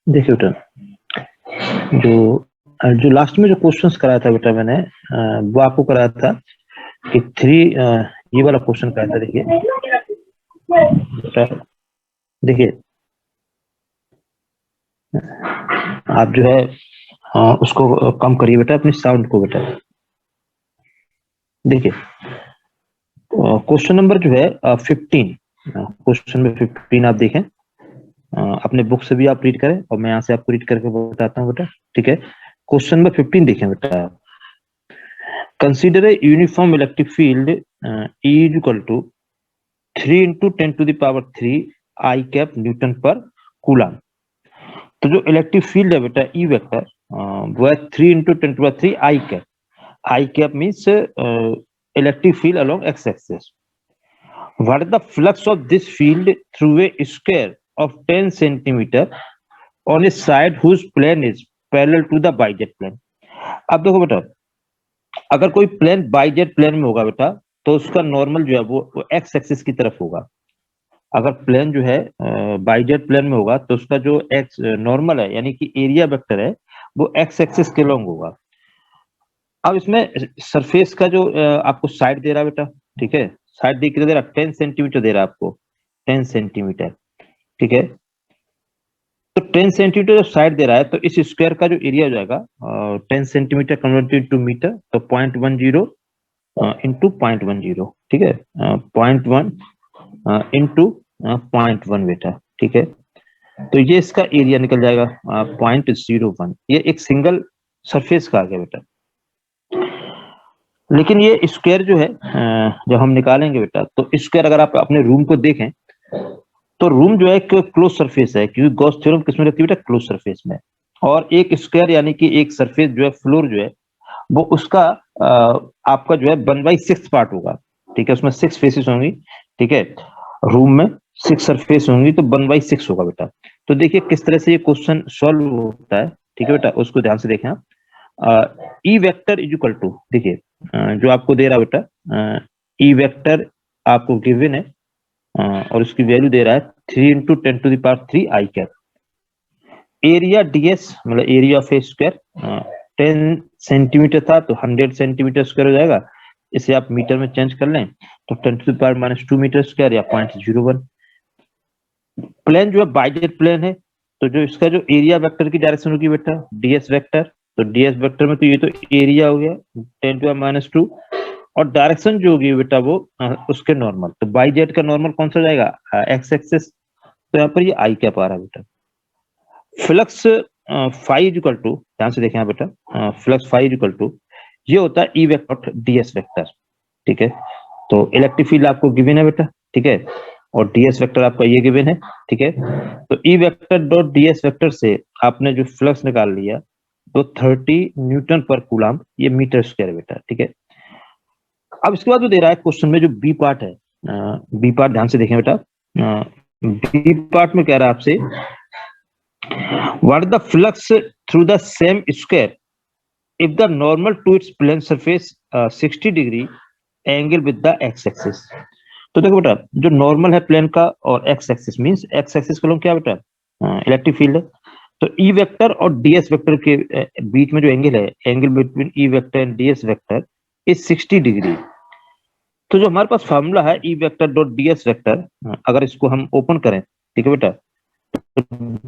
देखिए बेटा, जो जो लास्ट में जो क्वेश्चंस कराया था बेटा मैंने, वो आपको कराया था कि ये वाला क्वेश्चन कराया था। देखिए बेटा, देखिए आप जो है उसको कम करिए बेटा, अपनी साउंड को बेटा। देखिए क्वेश्चन नंबर जो है 15, क्वेश्चन नंबर 15 आप देखें, अपने बुक से भी आप रीड करें और मैं यहाँ से आपको रीड करके बताता हूँ बेटा। ठीक है, क्वेश्चन नंबर 15 देखें बेटा। Consider a uniform electric field E is equal to 3 into 10⁻³ i cap newton per coulomb. तो जो इलेक्ट्रिक फील्ड है बेटा ई वेक्टर, वो है 3 into 10⁻³ i cap. I cap means electric field along x axis. What is the flux of this field through a square of 10 centimeter on a side whose plane is parallel to the yz plane? अब देखो बेटा, अगर कोई plane yz plane में होगा बेटा, तो उसका नॉर्मल जो है वो एक्स एक्सिस की तरफ होगा। अगर प्लेन जो है yz प्लेन में होगा तो उसका जो एक्स नॉर्मल है, यानी कि एरिया वेक्टर है, वो एक्स एक्सिस के लॉन्ग होगा। अब इसमें सरफेस का जो आपको साइड दे रहा है बेटा, ठीक है, साइड कितना दे रहा है, 10 सेंटीमीटर दे रहा है आपको, 10 सेंटीमीटर। ठीक है, तो 10 सेंटीमीटर जो साइड दे रहा है, तो इस स्क्वायर का जो एरिया हो जाएगा 10 सेंटीमीटर कन्वर्टेड टू मीटर, तो 0.10 इंटू 0.10। ठीक है, 0.1 इंटू 0.1 बेटा। ठीक है, तो ये इसका एरिया निकल जाएगा 0.01। ये एक सिंगल सरफेस का आ गया बेटा। लेकिन ये स्क्वायर जो है जब हम निकालेंगे बेटा, तो स्क्वायर अगर आप अपने रूम को देखें, तो रूम जो है एक क्लोज सरफेस है, क्योंकि गॉस थ्योरम किसमें रहती है बेटा, क्लोज सरफेस में। और एक स्क्वायर यानी कि एक सरफेस जो है, फ्लोर जो है, वो उसका आपका जो है 1/6 पार्ट होगा। ठीक है, उसमें 6 फेसेस होंगी। ठीक है, रूम में 6 सरफेस होंगी, तो 1/6 होगा बेटा। तो देखिए किस तरह से ये क्वेश्चन सॉल्व होता है। ठीक है बेटा, उसको ध्यान से देखें आप। E vector is equal to, देखिए जो आपको दे रहा है बेटा, ई वेक्टर आपको गिवन है, और उसकी वैल्यू दे रहा है 3 into 10⁻³ i cap. Area DS मतलब area of A square 10 centimetre था, तो 100 सेंटीमीटर स्क्वायर हो जाएगा। इसे आप मीटर में चेंज कर लें तो 10⁻⁻² मीटर स्क्वायर या 0.01। प्लेन जो है बाइजेट प्लेन है, तो जो इसका जो एरिया वेक्टर की डायरेक्शन होगी बेटा डीएस वेक्टर, तो डीएस वेक्टर में तो ये तो एरिया हो गया 10⁻², और डायरेक्शन जो होगी बेटा वो उसके नॉर्मल। तो बाई जेड का नॉर्मल कौन सा जाएगा, एक्स एक्सिस। तो यहाँ पर ये आई कैप आ रहा है बेटा। Flux phi is equal to, ध्यान से देखें बेटा, flux phi is equal to ये होता है ई वेक्टर डीएस वेक्टर। ठीक है, तो इलेक्ट्रिक फील्ड आपको गिवन है बेटा। ठीक है, और डीएस वेक्टर आपका ये गिवन है। ठीक है, तो E vector dot DS vector से आपने जो फ्लक्स निकाल लिया, तो 30 न्यूटन पर कूलम, ये मीटर स्क्वायर बेटा। ठीक है, अब इसके बाद जो दे रहा है क्वेश्चन में जो बी पार्ट है, बी पार्ट ध्यान से देखें बेटा। बी पार्ट में कह रहा है आपसे, what the flux through the same square if the normal to its plane surface 60 degree angle with the x axis. तो देखो बेटा, जो नॉर्मल है प्लेन का और x axis means x axis का क्या बेटा, इलेक्ट्रिक फील्ड है। तो ई वेक्टर और डीएस वेक्टर के बीच में जो एंगल है, angle between E vector and DS vector is 60 degree. तो जो हमारे पास फार्मूला है ई वेक्टर डॉट डीएस वेक्टर, अगर इसको हम ओपन करें, ठीक है बेटा,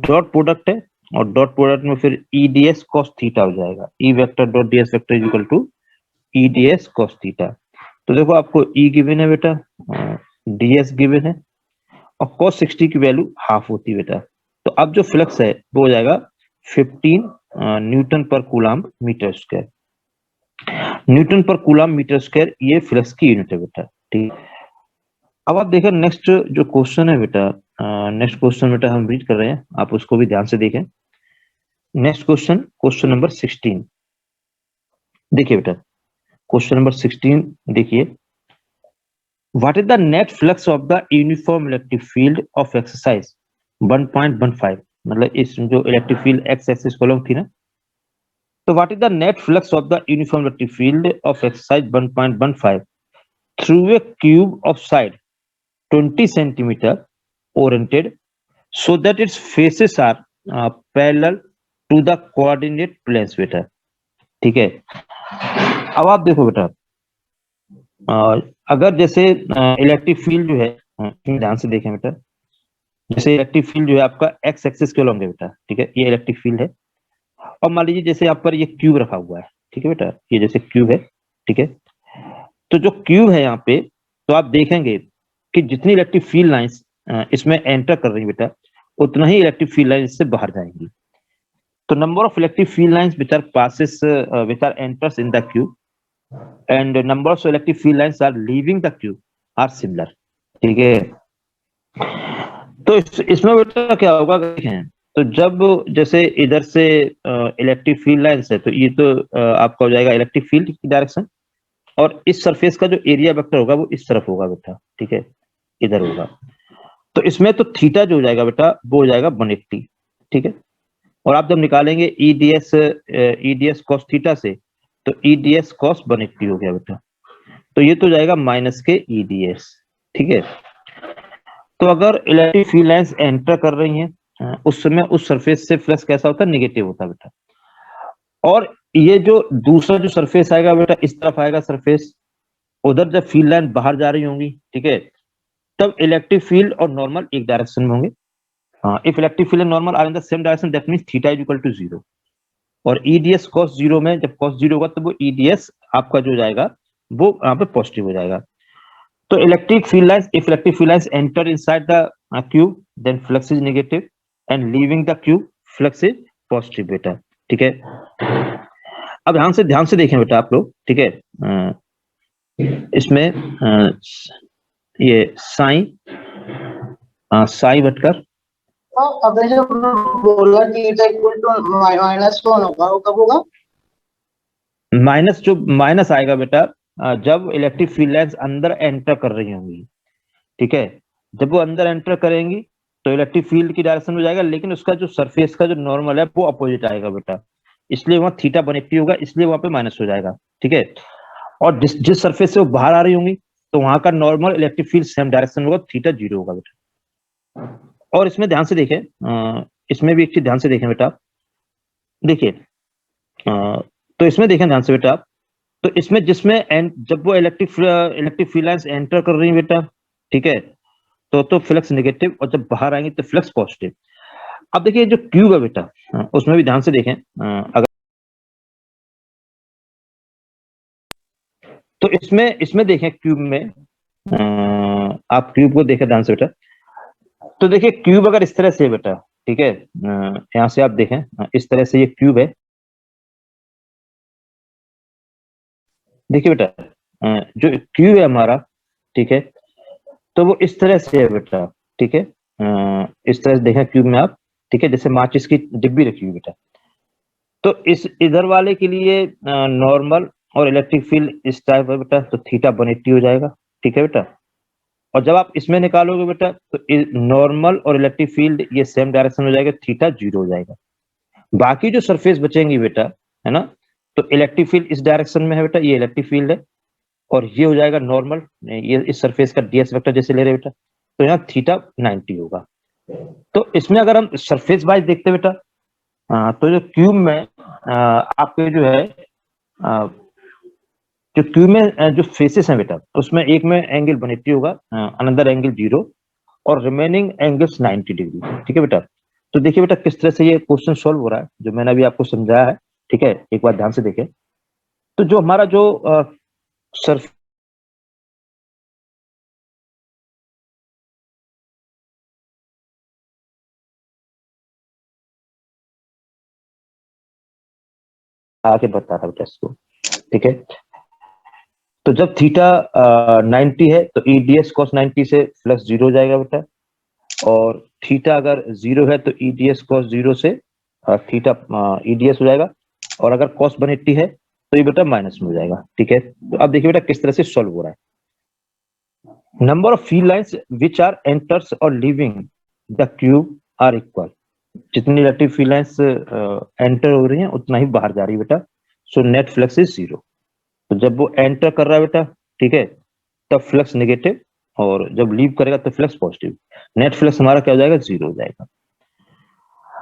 डॉट प्रोडक्ट है, और डॉट प्रोडक्ट में फिर E D S cos theta हो जाएगा। E vector dot D S vector is equal to E D S cos theta. तो देखो आपको ई गिवन है बेटा, डी एस गिवन है, और कॉस 60 की वैल्यू हाफ होती है बेटा। तो अब जो फ्लक्स है वो हो जाएगा 15 Newton per coulomb metre square. Newton per coulomb metre square ये फ्लक्स की यूनिट है बेटा। ठीक, अब आप देखें नेक्स्ट जो क्वेश्चन है बेटा, नेक्स्ट क्वेश्चन बेटा हम रीड कर रहे हैं, आप उसको भी ध्यान से देखें। नेक्स्ट क्वेश्चन, क्वेश्चन नंबर 16 देखिए बेटा। क्वेश्चन नंबर 16 देखिए, what is the net flux of the uniform electric field of exercise 1.15। मतलब इस जो electric field x axis column थी ना, तो what is the net flux of the uniform electric field of exercise 1.15 through a cube of side 20 centimeter oriented so that its faces are parallel to the coordinate planes बेटा। ठीक है, अब आप देखो बेटा, अगर जैसे इलेक्ट्रिक फील्ड जो है, ध्यान से देखें बेटा, जैसे इलेक्ट्रिक फील्ड जो है आपका एक्स एक्सिस के अलॉन्ग है बेटा। ठीक है, ये इलेक्ट्रिक फील्ड है। और मान लीजिए जैसे आप पर ये क्यूब रखा हुआ है। ठीक है बेटा, ये जैसे क्यूब है। ठीक है, तो जो क्यूब है यहाँ पे, तो आप देखेंगे कि जितनी इलेक्ट्रिक फील्ड लाइंस इसमें एंटर कर रही है बेटा, उतना ही इलेक्ट्रिक फील्ड लाइन इससे बाहर जाएंगी। तो number of electric field lines which are passes which are enters in the cube and number of electric field lines are leaving the cube are similar. ठीक है, तो इसमें बेटा क्या होगा देखें, तो जब जैसे इधर से इलेक्ट्रिक फील्ड लाइंस है, तो ये तो आपका हो जाएगा इलेक्ट्रिक फील्ड की डायरेक्शन, और इस सरफेस का जो एरिया वेक्टर होगा वो इस तरफ होगा बेटा। ठीक है, इधर होगा। तो इसमें तो थीटा जो हो जाएगा बेटा वो हो जाएगा 180। ठीक है, और आप जब निकालेंगे ईडीएस कॉस थीटा से, तो ईडीएस कॉस 180 हो गया बेटा। तो ये तो जाएगा माइनस के ईडीएस। ठीक है, तो अगर इलेक्ट्रिक फील्ड लाइंस एंटर कर रही हैं उस समय उस सरफेस से फ्लक्स कैसा होता है, निगेटिव होता है बेटा। और ये जो दूसरा जो सरफेस आएगा बेटा, इस तरफ आएगा सरफेस, उधर जब फील्ड लाइन बाहर जा रही होंगी, ठीक है, तब इलेक्ट्रिक फील्ड और नॉर्मल एक डायरेक्शन में होंगे। If electric field and normal are in the same direction that means theta is equal to 0। और ईडीएस cos 0 में जब cos 0 होगा तो वो ईडीएस आपका जो जाएगा वो यहाँ पे पॉजिटिव हो जाएगा। तो electric field lines, if electric field lines enter inside the cube then flux is negative and leaving the cube flux is positive बेटा। ठीक है, अब ध्यान से देखें बेटा आप लोग। ठीक है, इसमें ये साई बटकर अबे जो बोला थीटा इक्वल टू -1 होगा, वो कब होगा? माइनस आएगा बेटा जब इलेक्ट्रिक फील्ड लाइंस अंदर एंटर कर रही होंगी। ठीक है, जब वो अंदर एंटर करेंगी तो इलेक्ट्रिक फील्ड की डायरेक्शन में जाएगा, लेकिन उसका जो सरफेस का जो नॉर्मल है वो अपोजिट आएगा बेटा, इसलिए वहां थीटा 180 होगा, इसलिए वहां पे माइनस हो जाएगा। ठीक है, और जिस सरफेस से वो बाहर आ रही होंगी तो वहां का normal electric field same direction में होगा, थीटा 0 होगा बेटा। और इसमें ध्यान से देखें, इसमें भी एक चीज ध्यान से देखें बेटा। देखिए, तो इसमें देखें ध्यान से बेटा आप, तो इसमें जिसमें जब वो इलेक्ट्रिक फील्ड लाइंस एंटर कर रही है बेटा, ठीक है, तो फ्लक्स नेगेटिव, और जब बाहर आएंगे तो फ्लक्स पॉजिटिव। अब देखिए जो क्यूब है बेटा, उसमें भी ध्यान से देखें, अगर तो इसमें देखें क्यूब में, आप क्यूब को देखें ध्यान से बेटा। तो देखिए क्यूब अगर इस तरह से है बेटा, ठीक है, यहां से आप देखें, इस तरह से ये क्यूब है। देखिए बेटा, जो क्यूब है हमारा, ठीक है, तो वो इस तरह से है बेटा। ठीक है, इस तरह से देखें क्यूब में आप। ठीक है, जैसे माचिस की डिब्बी रखी हुई बेटा। तो इस इधर वाले के लिए नॉर्मल और इलेक्ट्रिक फील्ड इस टाइप है बेटा, तो थीटा 180 हो जाएगा। ठीक है बेटा, और जब आप इसमें निकालोगे बेटा तो नॉर्मल और इलेक्ट्रिक फील्ड ये सेम डायरेक्शन हो जाएगा, थीटा 0 हो जाएगा। बाकी जो सरफेस बचेंगी बेटा, है ना, तो इलेक्ट्रिक फील्ड इस डायरेक्शन में है बेटा, ये इलेक्ट्रिक फील्ड है, और ये हो जाएगा नॉर्मल, ये इस सरफेस का डीएस वेक्टर जैसे ले रहे बेटा, तो यहाँ थीटा 90 होगा। तो इसमें अगर हम सरफेस वाइज देखते बेटा, तो जो क्यूब में आपके जो है, जो क्यूब में जो फेसेस हैं बेटा, उसमें एक में एंगल 180 होगा, अनदर एंगल 0, और रिमेनिंग एंगल्स 90 डिग्री। ठीक है बेटा, तो देखिए बेटा किस तरह से ये क्वेश्चन सॉल्व हो रहा है, जो मैंने अभी आपको समझाया है। ठीक है, एक बार ध्यान से देखें। तो जो हमारा जो सरफेस आगे बता रहा बेटा इसको। ठीक है, तो जब थीटा 90 है तो ईडीएस कॉस 90 से फ्लक्स 0 हो जाएगा बेटा, और थीटा अगर 0 है तो ईडीएस कॉस 0 से थीटा ईडीएस हो जाएगा, और अगर कॉस 180 है तो ये बेटा माइनस में हो जाएगा। ठीक है, तो अब देखिए बेटा किस तरह से सॉल्व हो रहा है। Number of field lines which are enters और leaving the cube are equal. जितनी इलेक्ट्रिक फील्ड लाइंस एंटर हो रही हैं उतना ही बाहर जा रही है बेटा, सो नेट फ्लक्स इज 0। तो जब वो एंटर कर रहा है बेटा, ठीक है, तब फ्लक्स नेगेटिव, और जब लीव करेगा तो फ्लक्स पॉजिटिव। नेट फ्लक्स हमारा क्या हो जाएगा, 0 हो जाएगा।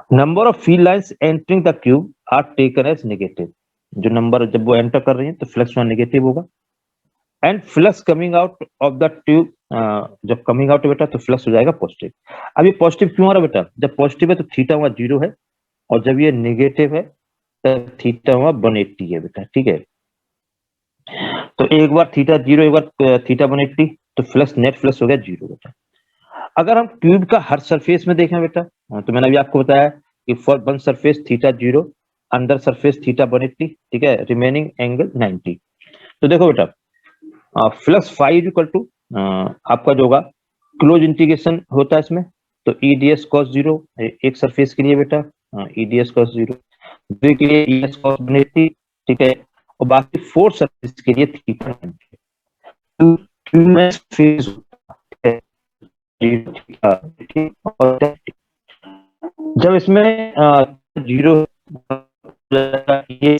Number of field lines entering the cube are taken as negative, जो नंबर जब वो एंटर कर रही है तो फ्लक्स वहां नेगेटिव होगा, and flux coming out of the tube, जब कमिंग आउट है बेटा तो फ्लक्स हो जाएगा पॉजिटिव। अब ये पॉजिटिव क्यों आ रहा है बेटा, जब पॉजिटिव है तो थीटा वहां 0 है, और जब ये नेगेटिव है तो थीटा वहां 180 है बेटा, ठीक है। तो एक बार थीटा 0, एक बार थीटा 180, तो फ्लक्स नेट फ्लक्स हो गया 0 बेटा। अगर हम क्यूब का हर सरफेस में देखें बेटा, तो मैंने अभी आपको बताया कि for one surface theta 0, under surface theta 180, ठीक है, रिमेनिंग एंगल 90। तो देखो बेटा फ्लक्स फाइव इक्वल टू आपका जो होगा क्लोज इंटीग्रेशन होता है इसमें, तो ईडीएस कॉस 0 एक सरफेस के लिए बेटा, ईडीएस कॉस 0, दूसरे के लिए ईएस कॉस 180, ठीक है, और बाकी 4 सरफेस के लिए थीटा 90। तो क्यूब में फेज होता है और जब इसमें 0 ये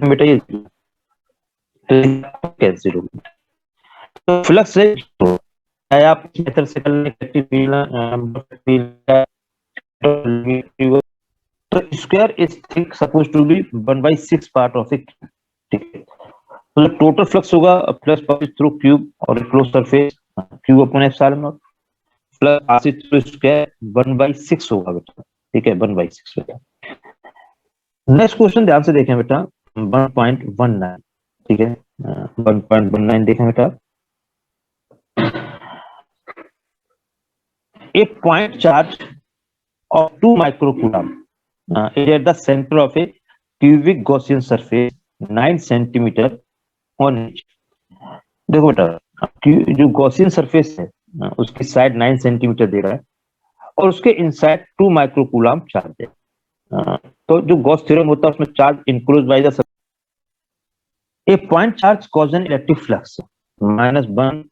बेटा ये कैंसिल हो गया, तो फ्लक्स है चाहे आप इस मेथड से कर लें, तो square is think suppose to be 1/6 part of it, ठीक है। तो टोटल फ्लक्स होगा प्लस थ्रू क्यूब और close surface cube upon epsilon naught plus RC through square 1/6 होगा बेटा, ठीक है, 1/6 बेटा। नेक्स्ट क्वेश्चन ध्यान से देखें बेटा 1.19, ठीक है, 1.19 देखें बेटा। A point charge of 2 microcoulomb is at the center of a cubic Gaussian surface 9 centimeter on each। देखो बेटा जो गॉसियन सरफेस है उसकी साइड 9 सेंटीमीटर दे रहा है और उसके इनसाइड 2 माइक्रोकूलम चार्ज है। तो जो गॉस थ्योरम होता है उसमें charge enclose by the A point charge cause an electric flux -1